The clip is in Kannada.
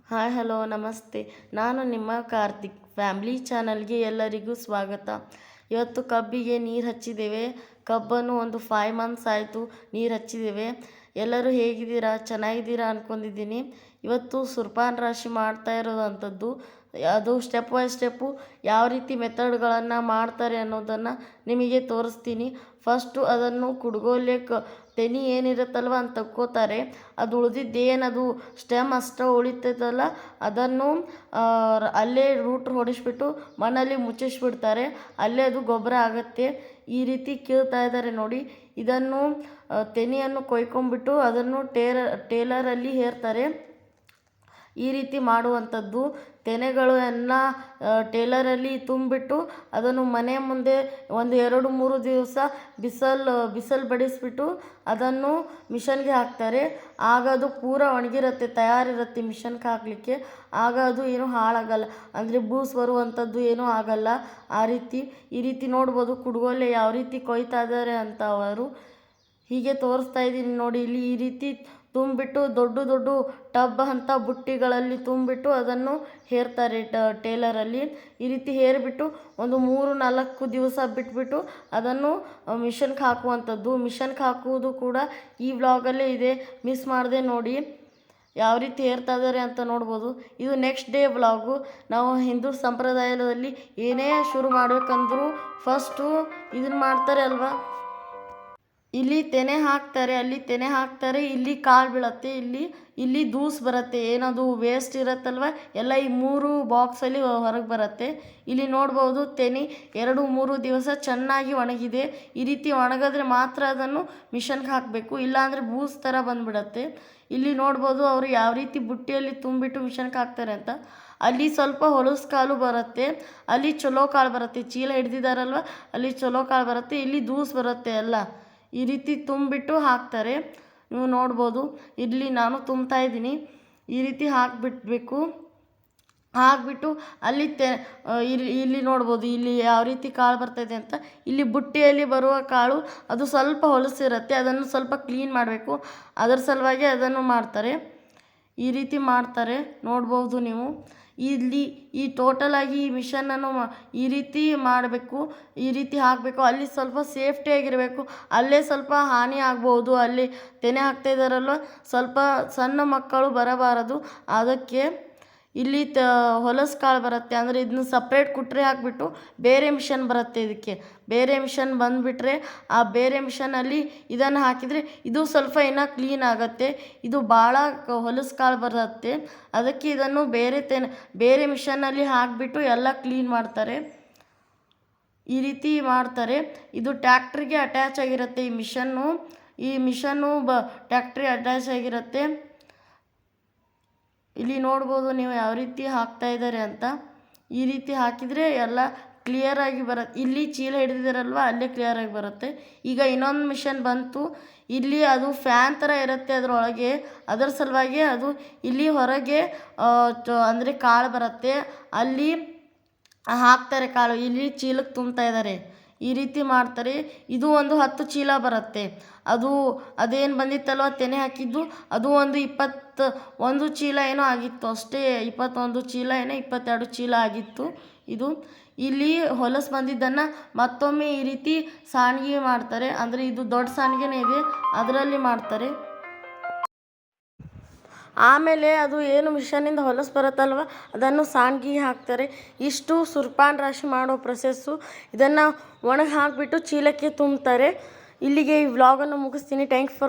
ಹಾಯ್ ಹಲೋ ನಮಸ್ತೆ. ನಾನು ನಿಮ್ಮ ಕಾರ್ತಿಕ್. ಫ್ಯಾಮ್ಲಿ ಚಾನಲ್ಗೆ ಎಲ್ಲರಿಗೂ ಸ್ವಾಗತ. ಇವತ್ತು ಕಬ್ಬಿಗೆ ನೀರು ಹಚ್ಚಿದ್ದೇವೆ. ಕಬ್ಬನ್ನು ಒಂದು 5 ಮಂತ್ಸ್ ಆಯಿತು ನೀರು ಹಚ್ಚಿದ್ದೇವೆ. ಎಲ್ಲರೂ ಹೇಗಿದ್ದೀರಾ, ಚೆನ್ನಾಗಿದ್ದೀರಾ ಅಂದ್ಕೊಂಡಿದ್ದೀನಿ. ಇವತ್ತು ಸುರ್ಪಾನ್ ರಾಶಿ ಮಾಡ್ತಾ ಇರೋದಂಥದ್ದು, ಅದು ಸ್ಟೆಪ್ ಬೈ ಸ್ಟೆಪ್ಪು ಯಾವ ರೀತಿ ಮೆಥಡ್ಗಳನ್ನು ಮಾಡ್ತಾರೆ ಅನ್ನೋದನ್ನು ನಿಮಗೆ ತೋರಿಸ್ತೀನಿ. ಫಸ್ಟು ಅದನ್ನು ಕುಡ್ಗೋಲೆ ತೆನಿ ಏನಿರುತ್ತಲ್ವ ಅಂತ ತಕ್ಕೋತಾರೆ. ಅದು ಉಳಿದಿದ್ದೇನದು ಸ್ಟೆಮ್ ಅಷ್ಟೇ ಉಳಿತೈತಲ್ಲ, ಅದನ್ನು ಅಲ್ಲೇ ರೂಟ್ ಹೊಡಿಸ್ಬಿಟ್ಟು ಮಣ್ಣಲ್ಲಿ ಮುಚ್ಚಿಸ್ಬಿಡ್ತಾರೆ. ಅಲ್ಲೇ ಅದು ಗೊಬ್ಬರ ಆಗುತ್ತೆ. ಈ ರೀತಿ ಕೀಳ್ತಾ ಇದ್ದಾರೆ ನೋಡಿ. ಇದನ್ನು ತೆನೆಯನ್ನು ಕೊಯ್ಕೊಂಬಿಟ್ಟು ಅದನ್ನು ಟೇಲರಲ್ಲಿ ಹೇರ್ತಾರೆ. ಈ ರೀತಿ ಮಾಡುವಂಥದ್ದು. ತೆನೆಗಳು ಎಲ್ಲ ಟೇಲರಲ್ಲಿ ತುಂಬಿಬಿಟ್ಟು ಅದನ್ನು ಮನೆ ಮುಂದೆ ಒಂದು 2-3 ದಿವಸ ಬಿಸಿಲು ಬಡಿಸ್ಬಿಟ್ಟು ಅದನ್ನು ಮಿಷನ್ಗೆ ಹಾಕ್ತಾರೆ. ಆಗ ಅದು ಪೂರ ಒಣಗಿರುತ್ತೆ, ತಯಾರಿರುತ್ತೆ ಮಿಷನ್ಗೆ ಹಾಕಲಿಕ್ಕೆ. ಆಗ ಅದು ಏನೂ ಹಾಳಾಗಲ್ಲ, ಅಂದರೆ ಬೂಸ್ ಬರುವಂಥದ್ದು ಏನೂ ಆಗಲ್ಲ. ಈ ರೀತಿ ನೋಡ್ಬೋದು ಕುಡ್ಗೋಲೆ ಯಾವ ರೀತಿ ಕೊಯ್ತಾ ಇದ್ದಾರೆ ಅಂತ ಅವರು. ಹೀಗೆ ತೋರಿಸ್ತಾ ಇದ್ದೀನಿ ನೋಡಿ. ಇಲ್ಲಿ ಈ ರೀತಿ ತುಂಬಿಬಿಟ್ಟು ದೊಡ್ಡ ದೊಡ್ಡ ಟಬ್ ಅಂತ ಬುಟ್ಟಿಗಳಲ್ಲಿ ತುಂಬಿಬಿಟ್ಟು ಅದನ್ನು ಹೇರ್ತಾರೆ ಟೇಲರಲ್ಲಿ. ಈ ರೀತಿ ಹೇರಿಬಿಟ್ಟು ಒಂದು 3-4 ದಿವಸ ಬಿಟ್ಬಿಟ್ಟು ಅದನ್ನು ಮಿಷನ್ಗೆ ಹಾಕುವಂಥದ್ದು. ಮಿಷನ್ಗೆ ಹಾಕುವುದು ಕೂಡ ಈ ವ್ಲಾಗಲ್ಲೇ ಇದೆ, ಮಿಸ್ ಮಾಡದೆ ನೋಡಿ. ಯಾವ ರೀತಿ ಹೇರ್ತಾ ಇದ್ದಾರೆ ಅಂತ ನೋಡ್ಬೋದು. ಇದು ನೆಕ್ಸ್ಟ್ ಡೇ ವ್ಲಾಗು. ನಾವು ಹಿಂದೂ ಸಂಪ್ರದಾಯದಲ್ಲಿ ಏನೇ ಶುರು ಮಾಡಬೇಕಂದ್ರೂ ಫಸ್ಟು ಇದನ್ನು ಮಾಡ್ತಾರೆ ಅಲ್ವಾ. ಇಲ್ಲಿ ತೆನೆ ಹಾಕ್ತಾರೆ, ಅಲ್ಲಿ ತೆನೆ ಹಾಕ್ತಾರೆ, ಇಲ್ಲಿ ಕಾಳು ಬೀಳತ್ತೆ, ಇಲ್ಲಿ ದೂಸು ಬರುತ್ತೆ. ಏನದು ವೇಸ್ಟ್ ಇರುತ್ತಲ್ವ ಎಲ್ಲ ಈ 3 ಬಾಕ್ಸಲ್ಲಿ ಹೊರಗೆ ಬರುತ್ತೆ. ಇಲ್ಲಿ ನೋಡ್ಬೋದು ತೆನೆ 2-3 ದಿವಸ ಚೆನ್ನಾಗಿ ಒಣಗಿದೆ. ಈ ರೀತಿ ಒಣಗಿದ್ರೆ ಮಾತ್ರ ಅದನ್ನು ಮಿಷನ್ಗೆ ಹಾಕಬೇಕು, ಇಲ್ಲಾಂದರೆ ಬೂಸ್ ಥರ ಬಂದುಬಿಡತ್ತೆ. ಇಲ್ಲಿ ನೋಡ್ಬೋದು ಅವರು ಯಾವ ರೀತಿ ಬುಟ್ಟಿಯಲ್ಲಿ ತುಂಬಿಟ್ಟು ಮಿಷನ್ಗೆ ಹಾಕ್ತಾರೆ ಅಂತ. ಅಲ್ಲಿ ಸ್ವಲ್ಪ ಹೊಲಸು ಕಾಳು ಬರುತ್ತೆ, ಅಲ್ಲಿ ಚಲೋ ಕಾಳು ಬರುತ್ತೆ. ಚೀಲ ಹಿಡ್ದಿದ್ದಾರಲ್ವ ಅಲ್ಲಿ ಚಲೋ ಕಾಳು ಬರುತ್ತೆ, ಇಲ್ಲಿ ದೂಸು ಬರುತ್ತೆ ಎಲ್ಲ. ಈ ರೀತಿ ತುಂಬಿಟ್ಟು ಹಾಕ್ತಾರೆ, ನೀವು ನೋಡ್ಬೋದು. ಇಲ್ಲಿ ನಾನು ತುಂಬ್ತಾ ಇದ್ದೀನಿ. ಈ ರೀತಿ ಹಾಕಿಬಿಟ್ಟು ಅಲ್ಲಿ ಇಲ್ಲಿ ನೋಡ್ಬೋದು ಇಲ್ಲಿ ಯಾವ ರೀತಿ ಕಾಳು ಬರ್ತಾಯಿದೆ ಅಂತ. ಇಲ್ಲಿ ಬುಟ್ಟಿಯಲ್ಲಿ ಬರುವ ಕಾಳು ಅದು ಸ್ವಲ್ಪ ಹೊಲಸಿರುತ್ತೆ, ಅದನ್ನು ಸ್ವಲ್ಪ ಕ್ಲೀನ್ ಮಾಡಬೇಕು. ಅದರ ಸಲುವಾಗಿ ಅದನ್ನು ಮಾಡ್ತಾರೆ. ಈ ರೀತಿ ಮಾಡ್ತಾರೆ ನೋಡ್ಬೋದು ನೀವು. ಇಲ್ಲಿ ಈ ಟೋಟಲಾಗಿ ಈ ಮಿಷನನ್ನು ಈ ರೀತಿ ಮಾಡಬೇಕು, ಈ ರೀತಿ ಹಾಕಬೇಕು. ಅಲ್ಲಿ ಸ್ವಲ್ಪ ಸೇಫ್ಟಿಯಾಗಿರಬೇಕು, ಅಲ್ಲೇ ಸ್ವಲ್ಪ ಹಾನಿ ಆಗ್ಬೋದು. ಅಲ್ಲಿ ತೆನೆ ಹಾಕ್ತಾ ಇದ್ದಾರಲ್ವ, ಸ್ವಲ್ಪ ಸಣ್ಣ ಮಕ್ಕಳು ಬರಬಾರದು. ಅದಕ್ಕೆ ಇಲ್ಲಿ ಹೊಲಸು ಕಾಳು ಬರುತ್ತೆ, ಅಂದರೆ ಇದನ್ನ ಸಪ್ರೇಟ್ ಕುಟ್ರೆ ಹಾಕಿಬಿಟ್ಟು ಬೇರೆ ಮಿಷನ್ ಬರುತ್ತೆ. ಇದಕ್ಕೆ ಬೇರೆ ಮಿಷನ್ ಬಂದುಬಿಟ್ರೆ ಆ ಬೇರೆ ಮಿಷನಲ್ಲಿ ಇದನ್ನು ಹಾಕಿದರೆ ಇದು ಸ್ವಲ್ಪ ಇನ್ನೂ ಕ್ಲೀನ್ ಆಗುತ್ತೆ. ಇದು ಭಾಳ ಹೊಲಸು ಕಾಳು ಬರುತ್ತೆ, ಅದಕ್ಕೆ ಇದನ್ನು ಬೇರೆ ಮಿಷನ್ನಲ್ಲಿ ಹಾಕಿಬಿಟ್ಟು ಎಲ್ಲ ಕ್ಲೀನ್ ಮಾಡ್ತಾರೆ. ಈ ರೀತಿ ಮಾಡ್ತಾರೆ. ಇದು ಟ್ಯಾಕ್ಟ್ರಿಗೆ ಅಟ್ಯಾಚ್ ಆಗಿರುತ್ತೆ ಈ ಮಿಷನ್ನು ಟ್ಯಾಕ್ಟ್ರಿಗೆ ಅಟ್ಯಾಚ್ ಆಗಿರುತ್ತೆ. ಇಲ್ಲಿ ನೋಡ್ಬೋದು ನೀವು ಯಾವ ರೀತಿ ಹಾಕ್ತಾ ಇದ್ದಾರೆ ಅಂತ. ಈ ರೀತಿ ಹಾಕಿದರೆ ಎಲ್ಲ ಕ್ಲಿಯರಾಗಿ ಬರುತ್ತೆ. ಇಲ್ಲಿ ಚೀಲ ಹಿಡಿದಿದ್ದಾರಲ್ವ ಅಲ್ಲೇ ಕ್ಲಿಯರಾಗಿ ಬರುತ್ತೆ. ಈಗ ಇನ್ನೊಂದು ಮಿಷನ್ ಬಂತು. ಇಲ್ಲಿ ಅದು ಫ್ಯಾನ್ ಥರ ಇರುತ್ತೆ ಅದರೊಳಗೆ, ಅದರ ಸಲುವಾಗಿ ಅದು ಇಲ್ಲಿ ಹೊರಗೆ ಅಂದರೆ ಕಾಳು ಬರುತ್ತೆ, ಅಲ್ಲಿ ಹಾಕ್ತಾರೆ ಕಾಳು. ಇಲ್ಲಿ ಚೀಲಕ್ಕೆ ತುಂಬ್ತಾ ಇದ್ದಾರೆ. ಈ ರೀತಿ ಮಾಡ್ತಾರೆ. ಇದು ಒಂದು 10 ಚೀಲ ಬರುತ್ತೆ. ಅದೇನು ಬಂದಿತ್ತಲ್ವ ತೆನೆ ಹಾಕಿದ್ದು, ಅದು ಒಂದು 21 ಚೀಲ ಏನೋ ಆಗಿತ್ತು ಅಷ್ಟೇ. 21 ಚೀಲ ಏನೋ 22 ಚೀಲ ಆಗಿತ್ತು. ಇಲ್ಲಿ ಹೊಲಸು ಬಂದಿದ್ದನ್ನು ಮತ್ತೊಮ್ಮೆ ಈ ರೀತಿ ಸಾಣಿಗೆ ಮಾಡ್ತಾರೆ, ಅಂದರೆ ಇದು ದೊಡ್ಡ ಸಾಣಿಗೆನೇ ಇದೆ, ಅದರಲ್ಲಿ ಮಾಡ್ತಾರೆ. ಆಮೇಲೆ ಅದು ಏನು ಮಿಷನಿಂದ ಹೊಲಸು ಬರುತ್ತಲ್ವ ಅದನ್ನು ಸಾಣಿಗೆ ಹಾಕ್ತಾರೆ. ಇಷ್ಟು ಸುರ್ಪಾನ್ ರಾಶಿ ಮಾಡೋ ಪ್ರೊಸೆಸ್ಸು. ಇದನ್ನು ಒಣಗಿ ಹಾಕಿಬಿಟ್ಟು ಚೀಲಕ್ಕೆ ತುಂಬ್ತಾರೆ. ಇಲ್ಲಿಗೆ ಈ ವ್ಲಾಗನ್ನು ಮುಗಿಸ್ತೀನಿ. Thanks for